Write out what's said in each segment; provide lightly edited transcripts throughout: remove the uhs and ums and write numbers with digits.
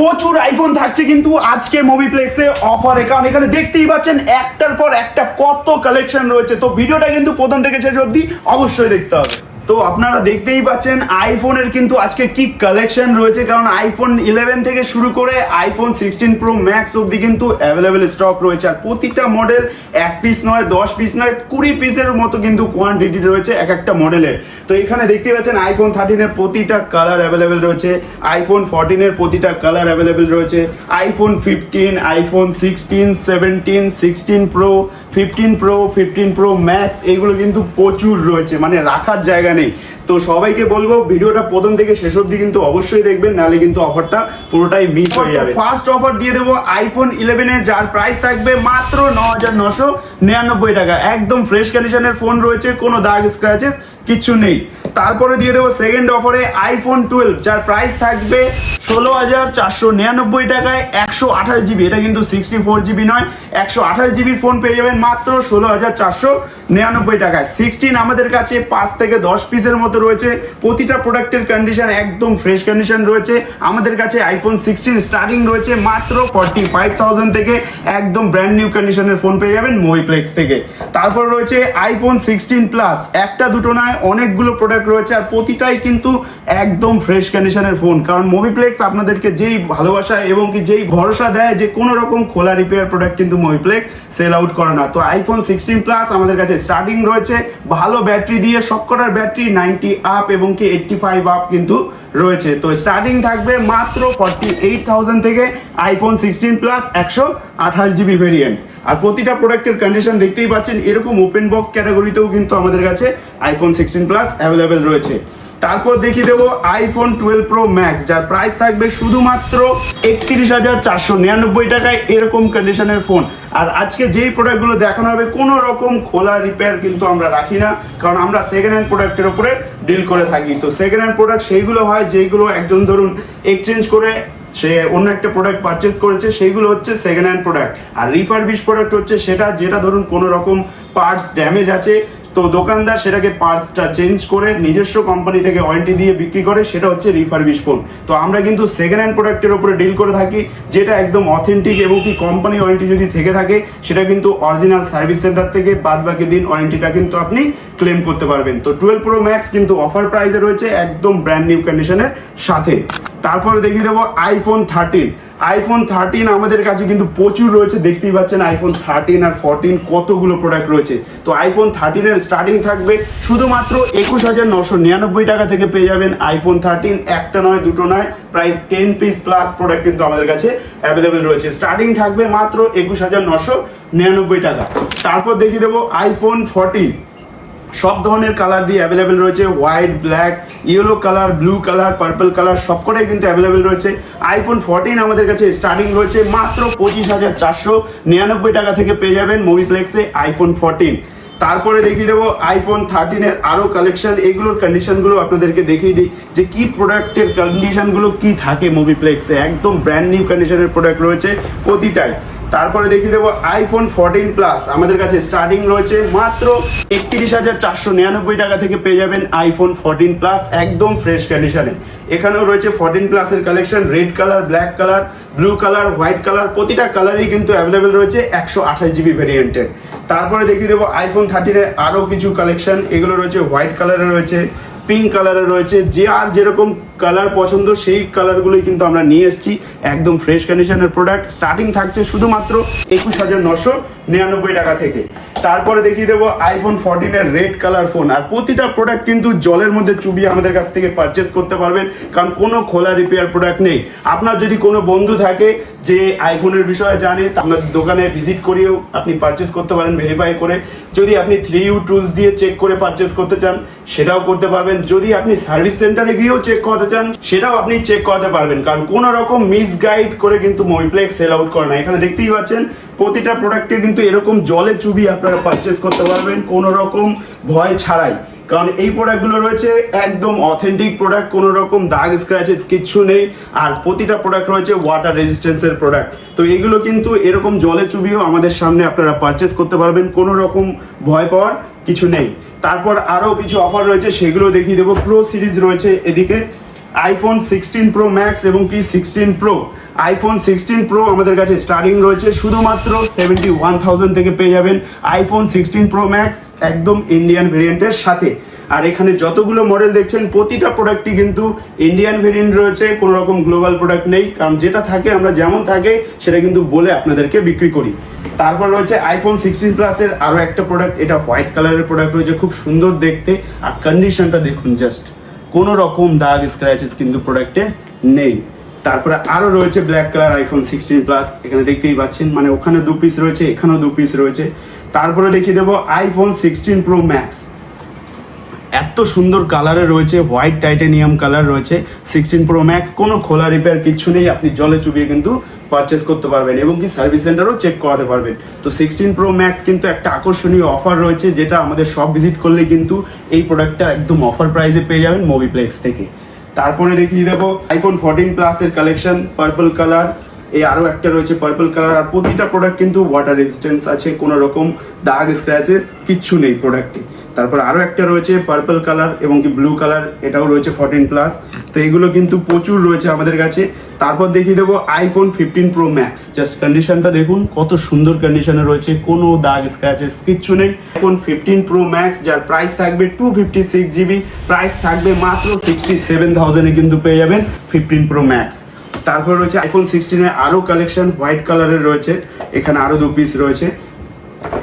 প্রচুর আইফোন থাকছে কিন্তু আজকে মুভিপ্লেক্সে অফারে, কারণ এখানে দেখতেই পাচ্ছেন একটার পর একটা কত কালেকশন রয়েছে। তো ভিডিওটা কিন্তু প্রথম থেকে শেষ অবধি অবশ্যই দেখতে হবে। তো আপনারা দেখতেই পাচ্ছেন আইফোনের কিন্তু আজকে কি কালেকশন রয়েছে, কারণ আইফোন 11 থেকে শুরু করে আইফোন 16 প্রো ম্যাক্স অবধি কিন্তু অ্যাভেলেবেল স্টক রয়েছে। আর প্রতিটা মডেল 1 পিস নয়, 10 পিস নয়, 20 পিসের মতো কিন্তু কোয়ান্টিটি রয়েছে এক একটা মডেলের। তো এখানে দেখতেই পাচ্ছেন আইফোন 13 এর প্রতিটা কালার অ্যাভেলেবেল রয়েছে, আইফোন 14 এর প্রতিটা কালার অ্যাভেলেবেল রয়েছে, iPhone 15, iPhone 16, 17, 16 pro, 15 pro, 15 pro max, এগুলো কিন্তু প্রচুর রয়েছে, মানে রাখার জায়গা নেই। তো সবাইকে বলবো ভিডিওটা প্রথম থেকে শেষ অবধি কিন্তু অবশ্যই দেখবেন, নাহলে কিন্তু অফারটা পুরোটাই মিস হয়ে যাবে। ফার্স্ট অফার দিয়ে দেবো আইফোন 11 এ, যার প্রাইস থাকবে মাত্র 9,999 টাকা। একদম ফ্রেশ কন্ডিশনের ফোন রয়েছে, কোনো দাগ স্ক্র্যাচেস কিছু নেই। তারপরে দিয়ে দেবো সেকেন্ড অফারে আইফোন 12, যার প্রাইস থাকবে 16,499 টাকায়, 128 জিবি। এটা কিন্তু 64 জিবি নয়, 128 জিবির ফোন পেয়ে যাবেন মাত্র 16,499 টাকায়। 16 আমাদের কাছে 5 থেকে 10 পিসের মতো রয়েছে, প্রতিটা প্রোডাক্টের কন্ডিশন একদম ফ্রেশ কন্ডিশন রয়েছে। আমাদের কাছে আইফোন 16 স্টার্টিং রয়েছে মাত্র 45,000 থেকে, একদম ব্র্যান্ড নিউ কন্ডিশনের ফোন পেয়ে যাবেন মুভিপ্লেক্স থেকে। তারপর রয়েছে আইফোন 16 প্লাস, একটা দুটো নয় অনেকগুলো প্রোডাক্ট রয়েছে, আর প্রতিটাই কিন্তু একদম ফ্রেশ কন্ডিশনের ফোন, কারণ মুভিপ্লেক্স আপনাদেরকে যেই ভালোবাসা এবং কি যেই ভরসা দেয় যে কোনো রকম খোলা রিপেয়ার প্রোডাক্ট কিন্তু মুভিপ্লেক্স সেল আউট করে না। তো আইফোন 16 প্লাস আমাদের কাছে স্টার্টিং রয়েছে ভালো ব্যাটারি দিয়ে, সবকটার ব্যাটারি 90 আপ এবং কি 85 আপ কিন্তু রয়েছে। তো স্টার্টিং থাকবে মাত্র 48,000 থেকে আইফোন 16 প্লাস 128 জিবি ভেরিয়েন্ট। আর প্রতিটা প্রোডাক্টের কন্ডিশন দেখতেই পাচ্ছেন, এরকম ওপেন বক্স ক্যাটাগরিতেও কিন্তু আমাদের কাছে আইফোন 16 প্লাস অ্যাভেলেবেল রয়েছে। তারপর দেখিয়ে দেবো আইফোন 12 প্রো ম্যাক্স, যার প্রাইস থাকবে শুধুমাত্র 31,499 টাকায়, এরকম কন্ডিশনের ফোন। আর আজকে যেই প্রোডাক্টগুলো দেখানো হবে কোনো রকম খোলা রিপেয়ার কিন্তু আমরা রাখি না, কারণ আমরা সেকেন্ড হ্যান্ড প্রোডাক্টের উপরে ডিল করে থাকি। তো সেকেন্ড হ্যান্ড প্রোডাক্ট সেইগুলো হয় যেগুলো একজন ধরুন এক্সচেঞ্জ করে সে অন্য একটা প্রোডাক্ট পারচেস করেছে, সেইগুলো হচ্ছে সেকেন্ড হ্যান্ড প্রোডাক্ট। আর রিফারবিশ প্রোডাক্ট হচ্ছে সেটা যেটা ধরুন কোনো রকম পার্টস ড্যামেজ আছে, তো দোকানদার সেটাকে পার্টসটা চেঞ্জ করে নিজস্ব কোম্পানি থেকে ওয়ারেন্টি দিয়ে বিক্রি করে, সেটা হচ্ছে রিফারবিশ ফোন। তো আমরা কিন্তু সেকেন্ড হ্যান্ড প্রোডাক্টের উপরে ডিল করে থাকি, যেটা একদম অথেন্টিক এবং কি কোম্পানি ওয়ারেন্টি যদি থেকে থাকে সেটা কিন্তু অরিজিনাল সার্ভিস সেন্টার থেকে বাদ বাকি দিন ওয়ারেন্টিটা কিন্তু আপনি ক্লেম করতে পারবেন। তো 12 প্রো ম্যাক্স কিন্তু অফার প্রাইসে রয়েছে একদম ব্র্যান্ড নিউ কন্ডিশনের সাথে। তারপরে দেখিয়ে দেবো আইফোন 13। আইফোন 13 আমাদের কাছে কিন্তু প্রচুর রয়েছে, দেখতেই পাচ্ছেন আইফোন 13 আর 14 কতগুলো প্রোডাক্ট রয়েছে। তো আইফোন 13 এর স্টার্টিং থাকবে শুধুমাত্র 21,999 টাকা থেকে পেয়ে যাবেন আইফোন 13। একটা নয় দুটো নয়, প্রায় 10 পিস প্লাস প্রোডাক্ট কিন্তু আমাদের কাছে অ্যাভেলেবেল রয়েছে। স্টার্টিং থাকবে মাত্র 21,999 টাকা। তারপর দেখিয়ে দেবো আইফোন 14, সব ধরনের কালার দিয়ে অ্যাভেলেবেল রয়েছে, white, black, yellow colour, blue colour, purple colour সবকটাই কিন্তু অ্যাভেলেবেল রয়েছে। আইফোন 14 আমাদের কাছে স্টার্টিং রয়েছে মাত্র 25,499 টাকা থেকে পেয়ে যাবেন মুভিপ্লেক্সে আইফোন 14। তারপরে দেখিয়ে দেবো আইফোন 13 এর আরো কালেকশন, এগুলোর কন্ডিশনগুলো আপনাদেরকে দেখিয়ে দিই যে কি প্রোডাক্টের কন্ডিশনগুলো কি থাকে মুভিপ্লেক্সে, একদম ব্র্যান্ড নিউ কন্ডিশনের প্রোডাক্ট রয়েছে প্রতিটাই। তারপরে দেখিয়ে দেবো আইফোন 14 প্লাস আমাদের কাছে স্টার্টিং রয়েছে মাত্র 31,499 টাকা থেকে পেয়ে যাবেন আইফোন 14 প্লাস একদম ফ্রেশ কন্ডিশনে। এখানেও রয়েছে 14 প্লাসের collection, red colour, black colour, blue colour, white colour, প্রতিটা কালারই কিন্তু অ্যাভেলেবেল রয়েছে 128 জিবি ভেরিয়েন্টের। তারপরে দেখিয়ে দেবো আইফোন 13 এর আরও কিছু কালেকশন, এগুলো রয়েছে হোয়াইট কালারে রয়েছে, পিঙ্ক কালারে রয়েছে, যে আর যেরকম কালার পছন্দ সেই কালারগুলোই কিন্তু আমরা নিয়ে এসেছি, একদম ফ্রেশ কন্ডিশনের প্রোডাক্ট। স্টার্টিং থাকছে শুধুমাত্র 21,999 টাকা থেকে। তারপরে দেখিয়ে দেবো আইফোন 14 এর রেড কালার ফোন, আর প্রতিটা প্রোডাক্ট কিন্তু জলের মধ্যে চুবিয়ে আমাদের কাছ থেকে পারচেস করতে পারবেন, কারণ কোনো খোলা রিপেয়ার প্রোডাক্ট নেই। আপনার যদি কোনো বন্ধু থাকে যে আইফোনের বিষয়ে জানে, আপনার দোকানে ভিজিট করিয়েও আপনি পারচেস করতে পারেন ভেরিফাই করে। যদি আপনি 3U টুলস দিয়ে চেক করে পারচেস করতে চান সেটাও করতে পারবেন। যদি আপনি সার্ভিস সেন্টারে গিয়েও চেক করতে চান সেটাও আপনি চেক করতে পারবেন, কারণ কোনো রকম মিসগাইড করে কিন্তু মুভিপ্লেক্স সেল আউট করে না। এখানে দেখতেই পাচ্ছেন প্রতিটা প্রোডাক্টে কিন্তু এরকম জলে চুবিয়ে আপনারা পারচেস করতে পারবেন কোনো রকম ভয় ছাড়াই, কারণ এই প্রোডাক্টগুলো রয়েছে একদম অথেন্টিক প্রোডাক্ট, কোনো রকম দাগ স্ক্র্যাচেস কিচ্ছু নেই। আর প্রতিটা প্রোডাক্ট রয়েছে ওয়াটার রেজিস্ট্যান্সের প্রোডাক্ট। তো এগুলো কিন্তু এরকম জলে চুবিয়েও আমাদের সামনে আপনারা পারচেস করতে পারবেন, কোনো রকম ভয় পাওয়ার কিছু নেই। তারপর আরও কিছু অফার রয়েছে, সেগুলো দেখিয়ে দেবো। প্রো সিরিজ রয়েছে এদিকে, আইফোন 16 প্রো ম্যাক্স এবং কি 16 প্রো। আইফোন 16 প্রো আমাদের কাছে স্টার্টিং রয়েছে শুধুমাত্র 71,000 থেকে পেয়ে যাবেন আইফোন 16 প্রো ম্যাক্স একদম ইন্ডিয়ান ভেরিয়েন্টের সাথে। আর এখানে যতগুলো মডেল দেখছেন প্রতিটা প্রোডাক্টই কিন্তু ইন্ডিয়ান ভেরিয়েন্ট রয়েছে, কোনো রকম গ্লোবাল প্রোডাক্ট নেই, কারণ যেটা থাকে আমরা যেমন থাকে সেটা কিন্তু বলে আপনাদেরকে বিক্রি করি। তারপর রয়েছে আইফোন 16 প্লাসের আরও একটা প্রোডাক্ট, এটা হোয়াইট কালারের প্রোডাক্ট রয়েছে, খুব সুন্দর দেখতে। আর কন্ডিশনটা দেখুন জাস্ট, কোনো রকম দাগ স্ক্র্যাচেস কিন্তু প্রোডাক্টে নেই। তারপরে আরও রয়েছে ব্ল্যাক কালার আইফোন 16 প্লাস, এখানে দেখতেই পাচ্ছেন, মানে ওখানে 2 পিস রয়েছে, এখানেও 2 পিস রয়েছে। তারপরে দেখিয়ে দেবো আইফোন 16 প্রো ম্যাক্স, এত সুন্দর কালারে রয়েছে, হোয়াইট টাইটানিয়াম কালার রয়েছে 16 প্রো ম্যাক্স, কোনো খোলা রিপেয়ার কিচ্ছু নেই, আপনি জলে চুবিয়ে কিন্তু পারচেস করতে পারবেন এবং কি সার্ভিস সেন্টারও চেক করাতে পারবেন। তো 16 প্রো ম্যাক্স কিন্তু একটা আকর্ষণীয় অফার রয়েছে, যেটা আমাদের সব ভিজিট করলে কিন্তু এই প্রোডাক্টটা একদম অফার প্রাইসে পেয়ে যাবেন মোবিপ্লেক্স থেকে। তারপরে দেখিয়ে দেবো আইফোন 14 প্লাসের কালেকশন, পার্পল কালার, এই আরও একটা রয়েছে পার্পল কালার। আর প্রতিটা প্রোডাক্ট কিন্তু ওয়াটার রেজিস্ট্যান্স আছে, কোনো রকম দাগ স্ক্র্যাচেস কিচ্ছু নেই প্রোডাক্টে। তারপর আরও একটা রয়েছে পার্পল কালার এবং কি ব্লু কালার, এটাও রয়েছে 14 প্লাস। তো এগুলো কিন্তু প্রচুর রয়েছে আমাদের কাছে। তারপর দেখিয়ে দেবো আইফোন 15 প্রো ম্যাক্স, জাস্ট কন্ডিশনটা দেখুন কত সুন্দর কন্ডিশনে রয়েছে, কোনো দাগ স্ক্র্যাচেস কিচ্ছু নেই। আইফোন 15 প্রো ম্যাক্স যার প্রাইস থাকবে 256 জিবি, প্রাইস থাকবে মাত্র 67,000-এ কিন্তু পেয়ে যাবেন 15 প্রো ম্যাক্স। তারপর রয়েছে আইফোন 16-এর আরও কালেকশন, হোয়াইট কালারের রয়েছে, এখানে আরও 2 পিস রয়েছে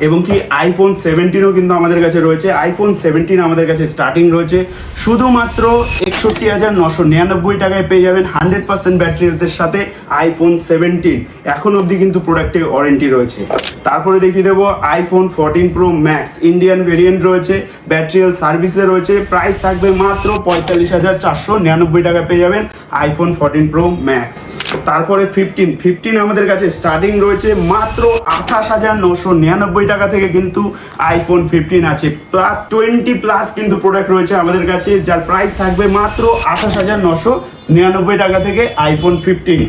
এবং কি আইফোন 17ও কিন্তু আমাদের কাছে রয়েছে। আইফোন 17 আমাদের কাছে স্টার্টিং রয়েছে শুধুমাত্র 61,999 টাকায় পেয়ে যাবেন 100% ব্যাটারি হেলথের সাথে আইফোন 17। এখন অবধি কিন্তু প্রোডাক্টে ওয়ারেন্টি রয়েছে। তারপরে দেখিয়ে দেবো iPhone 14 pro max, Indian variant রয়েছে, ব্যাটারি হেলথ সার্ভিসে রয়েছে, প্রাইস থাকবে মাত্র 45,499 টাকায় পেয়ে যাবেন আইফোন 14 প্রো ম্যাক্স। তারপরে 15 আমাদের কাছে স্টার্টিং রয়েছে মাত্র 28,999 টাকা থেকে কিন্তু আইফোন 15 আছে, প্লাস 20 প্লাস কিন্তু প্রোডাক্ট রয়েছে আমাদের কাছে, যার প্রাইস থাকবে মাত্র 28,999 টাকা থেকে আইফোন 15।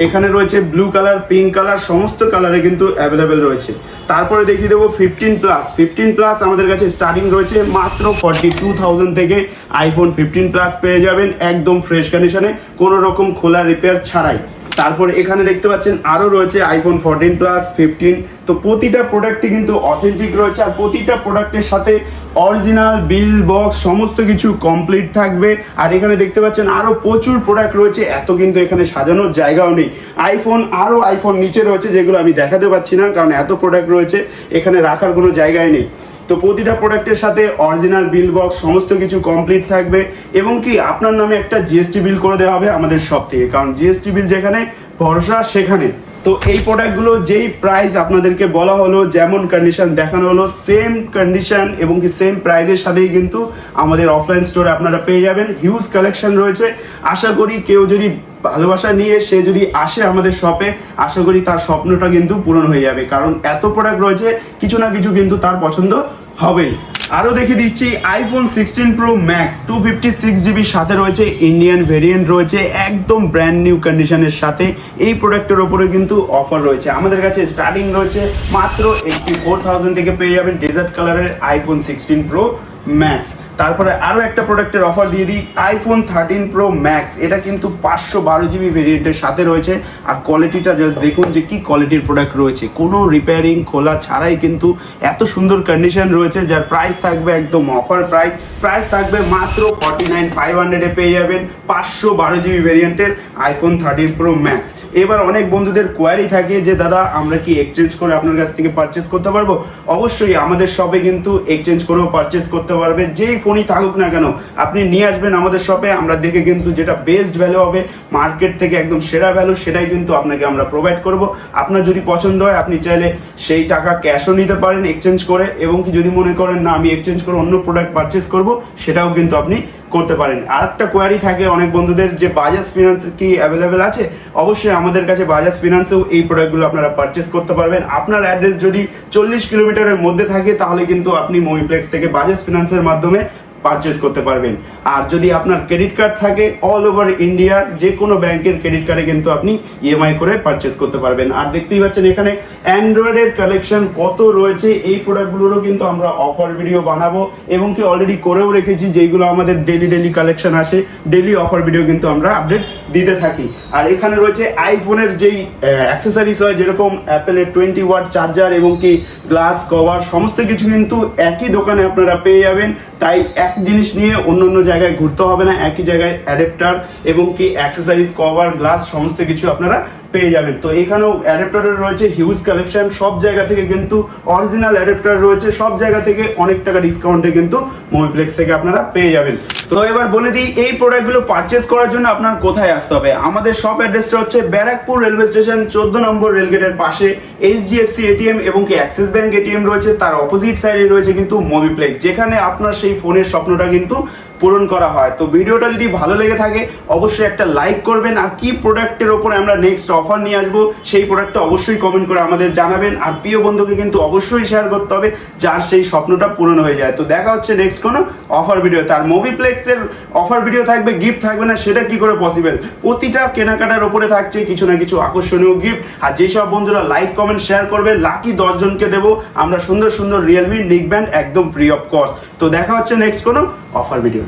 এখানে রয়েছে ব্লু কালার, পিঙ্ক কালার, সমস্ত কালারে কিন্তু অ্যাভেলেবেল রয়েছে। তারপরে দেখিয়ে দেবো 15 প্লাস আমাদের কাছে স্টার্টিং রয়েছে মাত্র 42,000 থেকে আইফোন 15 প্লাস পেয়ে যাবেন একদম ফ্রেশ কন্ডিশনে, কোনো রকম খোলা রিপেয়ার ছাড়াই। তারপর এখানে দেখতে পাচ্ছেন আরও রয়েছে আইফোন 14 প্লাস 15। তো প্রতিটা প্রোডাক্টই কিন্তু অথেন্টিক রয়েছে, আর প্রতিটা প্রোডাক্টের সাথে অরিজিনাল বিল বক্স সমস্ত কিছু কমপ্লিট থাকবে। আর এখানে দেখতে পাচ্ছেন আরও প্রচুর প্রোডাক্ট রয়েছে, এত কিন্তু এখানে সাজানোর জায়গাও নেই। আইফোন নিচে রয়েছে, যেগুলো আমি দেখাতে পাচ্ছি না কারণ এত প্রোডাক্ট রয়েছে, এখানে রাখার কোনো জায়গায় নেই। তো প্রতিটা প্রোডাক্টের সাথে অরিজিনাল বিল বক্স সমস্ত কিছু কমপ্লিট থাকবে এবং কি আপনার নামে একটা জিএসটি বিল করে দেওয়া হবে আমাদের সব থেকে, কারণ জিএসটি বিল যেখানে ভরসা সেখানে। তো এই প্রোডাক্টগুলো যেই প্রাইস আপনাদেরকে বলা হলো, যেমন কন্ডিশন দেখানো হলো, সেম কন্ডিশন এবং কি সেম প্রাইসের সাথেই কিন্তু আমাদের অফলাইন স্টোরে আপনারা পেয়ে যাবেন। হিউজ কালেকশন রয়েছে, আশা করি কেউ যদি ভালোবাসা নিয়ে সে যদি আসে আমাদের শপে, আশা করি তার স্বপ্নটা কিন্তু পূরণ হয়ে যাবে, কারণ এত প্রোডাক্ট রয়েছে, কিছু না কিছু কিন্তু তার পছন্দ হবেই। আরও দেখে দিচ্ছি আইফোন 16 প্রো ম্যাক্স 256 জিবির সাথে রয়েছে ইন্ডিয়ান ভেরিয়েন্ট রয়েছে, একদম ব্র্যান্ড নিউ কন্ডিশনের সাথে। এই প্রোডাক্টের ওপরে কিন্তু অফার রয়েছে, আমাদের কাছে স্টার্টিং রয়েছে মাত্র 84,000 থেকে পেয়ে যাবেন ডেজার্ট কালারের আইফোন 16 প্রো ম্যাক্স। তারপরে আরও একটা প্রোডাক্টের অফার দিয়ে দিই, আইফোন 13 প্রো ম্যাক্স, এটা কিন্তু 512 জিবি ভেরিয়েন্টের সাথে রয়েছে। আর কোয়ালিটিটা জাস্ট দেখুন যে কি কোয়ালিটির প্রোডাক্ট রয়েছে, কোনো রিপেয়ারিং খোলা ছাড়াই কিন্তু এত সুন্দর কন্ডিশন রয়েছে, যার প্রাইস থাকবে একদম অফার প্রাইস থাকবে মাত্র 49,500-এ পেয়ে যাবেন 512 জিবি ভেরিয়েন্টের আইফোন 13 প্রো ম্যাক্স। এবার অনেক বন্ধুদের কোয়ারি থাকে যে দাদা আমরা কি এক্সচেঞ্জ করে আপনার কাছ থেকে পারচেস করতে পারবো? অবশ্যই আমাদের শপে কিন্তু এক্সচেঞ্জ করেও পারচেস করতে পারবে, যেই ফোনই থাকুক না কেন আপনি নিয়ে আসবেন আমাদের শপে, আমরা দেখে কিন্তু যেটা বেস্ট ভ্যালু হবে মার্কেট থেকে একদম সেরা ভ্যালু, সেটাই কিন্তু আপনাকে আমরা প্রোভাইড করব। আপনার যদি পছন্দ হয় আপনি চাইলে সেই টাকা ক্যাশও নিতে পারেন এক্সচেঞ্জ করে, এবং কি যদি মনে করেন না আমি এক্সচেঞ্জ করে অন্য প্রোডাক্ট পারচেস করব, সেটাও কিন্তু আপনি করতে পারেন। আর একটা কোয়ারি থাকে অনেক বন্ধুদের যে বাজাজ ফিনান্স কি অ্যাভেলেবেল আছে? অবশ্যই আমাদের কাছে বাজাজ ফিনান্সেও এই প্রোডাক্টগুলো আপনারা পারচেস করতে পারবেন। আপনার অ্যাড্রেস যদি 40 কিলোমিটারের মধ্যে থাকে তাহলে কিন্তু আপনি মোবিপ্লেক্স থেকে বাজাজ ফিনান্সের মাধ্যমে পারচেস করতে পারবেন। আর যদি আপনার ক্রেডিট কার্ড থাকে অল ওভার ইন্ডিয়া যে কোনো ব্যাংকের ক্রেডিট কার্ডে কিন্তু আপনি ইএমআই করে পারচেস করতে পারবেন। আর দেখতেই পাচ্ছেন এখানে অ্যান্ড্রয়েডের কালেকশন কত রয়েছে, এই প্রোডাক্টগুলোরও কিন্তু আমরা অফার ভিডিও বানাবো এবং কি অলরেডি করেও রেখেছি, যেইগুলো আমাদের ডেলি কালেকশন আসে, ডেলি অফার ভিডিও কিন্তু আমরা আপডেট দিতে থাকি। আর এখানে রয়েছে আইফোনের যেই অ্যাক্সেসরিজ হয়, যেরকম অ্যাপেলের 20 ওয়াট চার্জার এবং কি গ্লাস কভার, সমস্ত কিছু কিন্তু একই দোকানে আপনারা পেয়ে যাবেন। তাই এক জিনিস নিয়ে অন্য অন্য জায়গায় ঘুরতে হবে না, একই জায়গায় অ্যাডাপ্টার এবং কি অ্যাক্সেসরিজ কভার গ্লাস সমস্ত কিছু আপনারা পেয়ে যাবেন। তো এখানেও অ্যাডাপ্টারের রয়েছে হিউজ কালেকশন, সব জায়গা থেকে কিন্তু অরিজিনাল অ্যাডাপ্টার রয়েছে, সব জায়গা থেকে অনেক টাকা ডিসকাউন্টে কিন্তু মোবিপ্লেক্স থেকে আপনারা পেয়ে যাবেন। তো এবার বলে দিই এই প্রোডাক্টগুলো পারচেস করার জন্য আপনার কোথায় আসতে হবে। আমাদের শপ অ্যাড্রেসটা হচ্ছে ব্যারাকপুর রেলওয়ে স্টেশন 14 নম্বর রেলগেটের পাশে এইচডিএফসি এটিএম এবং কি অ্যাক্সিস ব্যাংক এটিএম রয়েছে, তার অপোজিট সাইডে রয়েছে কিন্তু মোবিপ্লেক্স, যেখানে আপনার সেই ফোনের স্বপ্নটা কিন্তু পূরণ করা হয়। তো ভিডিওটা যদি ভালো লেগে থাকে অবশ্যই একটা লাইক করবেন, আর কি প্রোডাক্টের ওপরে আমরা নেক্সট অফার নিয়ে আসবো সেই প্রোডাক্টটা অবশ্যই কমেন্ট করে আমাদের জানাবেন। আর প্রিয় বন্ধুকে কিন্তু অবশ্যই শেয়ার করতে হবে যার সেই স্বপ্নটা পূরণ হয়ে যায়। তো দেখা হচ্ছে নেক্সট কোনো অফার ভিডিও। তার মোবিপ্লেক্সের অফার ভিডিও থাকবে, গিফট থাকবে না সেটা কি করে পসিবল? প্রতিটা কেনাকাটার উপরে থাকছে কিছু না কিছু আকর্ষণীয় গিফট। আর যেসব বন্ধুরা লাইক কমেন্ট শেয়ার করবে লাকি 10 জনকে দেবো আমরা সুন্দর সুন্দর রিয়েলমি নিক ব্যান্ড একদম ফ্রি অফ কস্ট। তো দেখা হচ্ছে নেক্সট কোনো অফার ভিডিও।